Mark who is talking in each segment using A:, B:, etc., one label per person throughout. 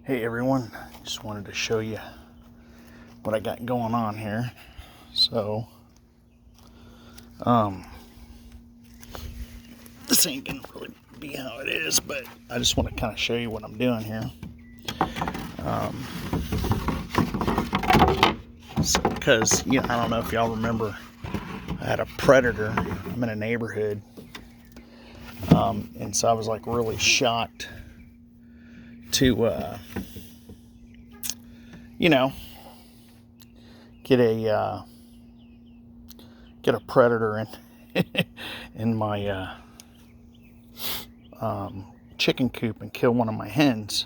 A: Hey everyone, just wanted to show you what I got going on here. So, this ain't gonna really be how it is, but I just want to kind of show you what I'm doing here. Because, I don't know if y'all remember, I had a predator. I'm in a neighborhood. And so I was like really shocked to, get a predator in my chicken coop and kill one of my hens.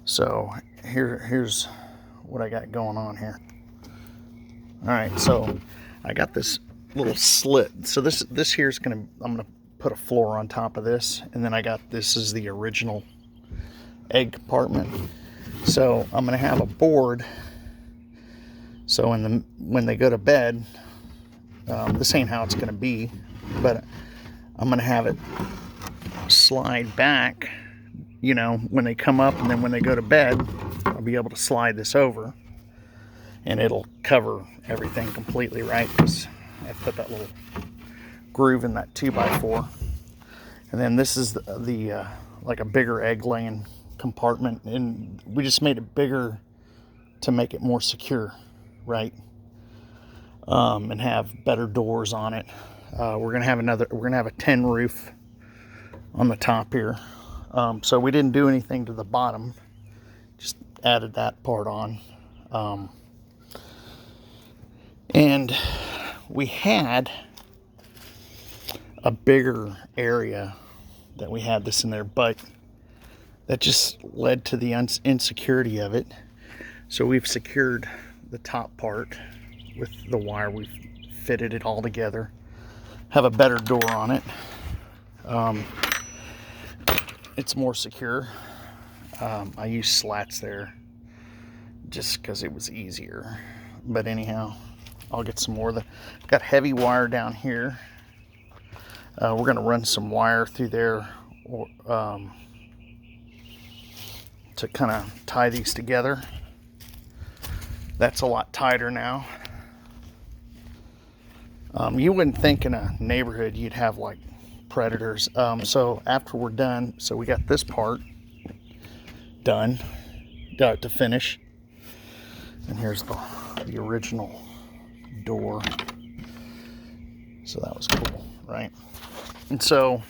A: So here's what I got going on here. All right, so I got this little slit. So this here is I'm gonna put a floor on top of this, and then this is the original egg compartment. So I'm gonna have a board. So when they go to bed, this ain't how it's gonna be, but I'm gonna have it slide back, when they come up, and then when they go to bed, I'll be able to slide this over, and it'll cover everything completely, right? Because I put that little groove in that 2x4, and then this is the like a bigger egg laying compartment, and we just made it bigger to make it more secure, right? And have better doors on it. We're gonna have a tin roof on the top here. So we didn't do anything to the bottom, just added that part on. And we had a bigger area that we had this in there, but that just led to the insecurity of it. So we've secured the top part with the wire. We've fitted it all together, have a better door on it. It's more secure. I use slats there just because it was easier, but anyhow, I'll get some more. I've got heavy wire down here. We're gonna run some wire through there to kind of tie these together. That's a lot tighter now. You wouldn't think in a neighborhood you'd have like predators. So after we're done, so we got this part done, got it to finish, and here's the original door. So that was cool, right? And so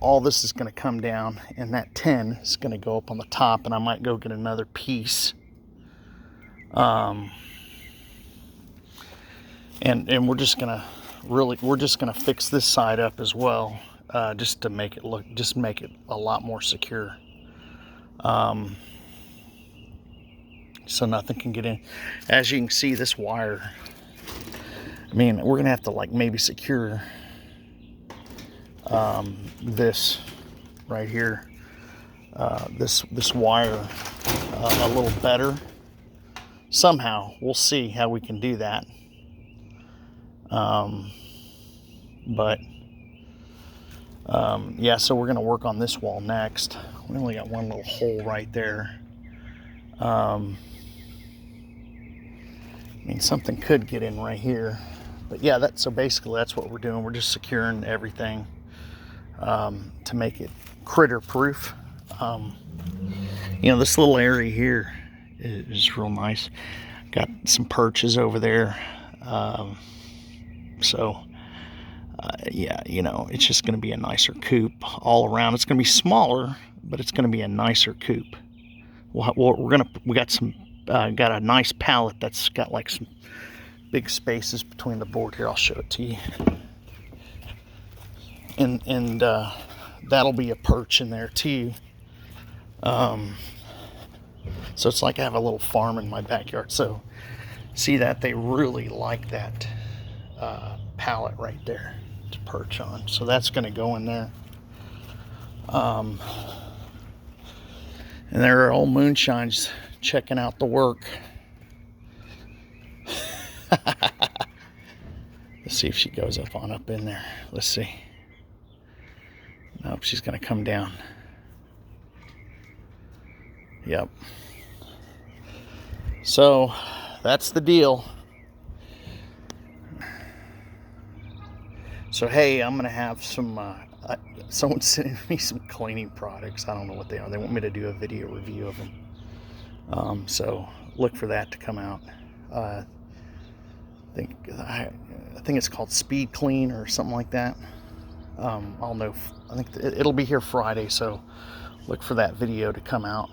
A: all this is going to come down, and that tin is going to go up on the top, and I might go get another piece. And we're just gonna fix this side up as well, just to make it a lot more secure. So nothing can get in. As you can see, this wire, we're gonna have to maybe secure this right here, this wire a little better. Somehow, we'll see how we can do that. Yeah, so we're going to work on this wall next. We only got one little hole right there. Something could get in right here, but yeah, so basically that's what we're doing. We're just securing everything, to make it critter proof. This little area here is real nice. Got some perches over there. Yeah, it's just going to be a nicer coop all around. It's going to be smaller, but it's going to be a nicer coop. We got a nice pallet that's got some big spaces between the board here. I'll show it to you. And that'll be a perch in there too. So it's like I have a little farm in my backyard. So see that they really like that pallet right there to perch on. So that's going to go in there. And there are old moonshines checking out the work. Let's see if she goes up in there. Let's see. Nope, she's going to come down. Yep. So that's the deal. So hey, I'm gonna have some someone sending me some cleaning products. I don't know what they are. They want me to do a video review of them. So look for that to come out. I think it's called Speed Clean or something like that. I'll know. I think it'll be here Friday, so look for that video to come out.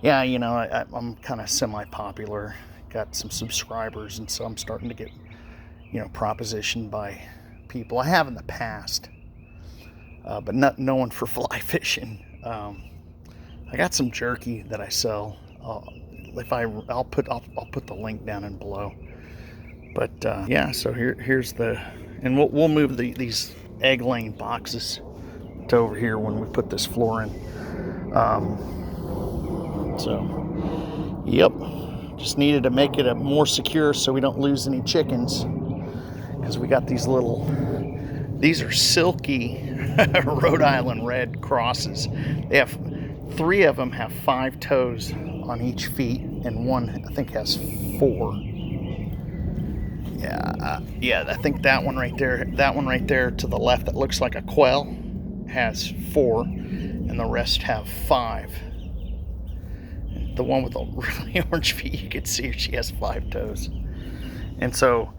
A: Yeah, you know, I'm kind of semi-popular. Got some subscribers, and so I'm starting to get, you know, propositioned by people. I have in the past, but no one for fly fishing. I got some jerky that I sell. I'll put the link down in below. But yeah, so here's the, and we'll move these egg laying boxes to over here when we put this floor in. So yep, just needed to make it more secure so we don't lose any chickens, because we got these are silky Rhode Island red crosses. They have 3 of them have 5 toes on each feet, and one I think has 4. Yeah, I think that one right there to the left that looks like a quail has 4, and the rest have 5. The one with the really orange feet, you can see she has 5 toes. And so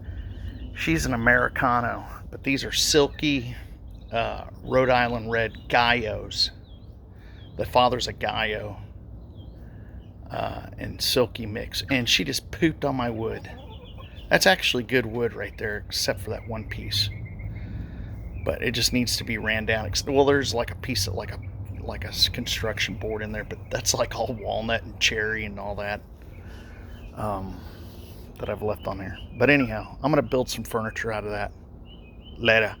A: she's an Americano, but these are silky Rhode Island red Guyos. The father's a Guyo, and silky mix. And she just pooped on my wood. That's actually good wood right there, except for that one piece. But it just needs to be ran down. Well, there's like a piece of like a construction board in there, but that's like all walnut and cherry and all that that I've left on there. But anyhow, I'm gonna build some furniture out of that later.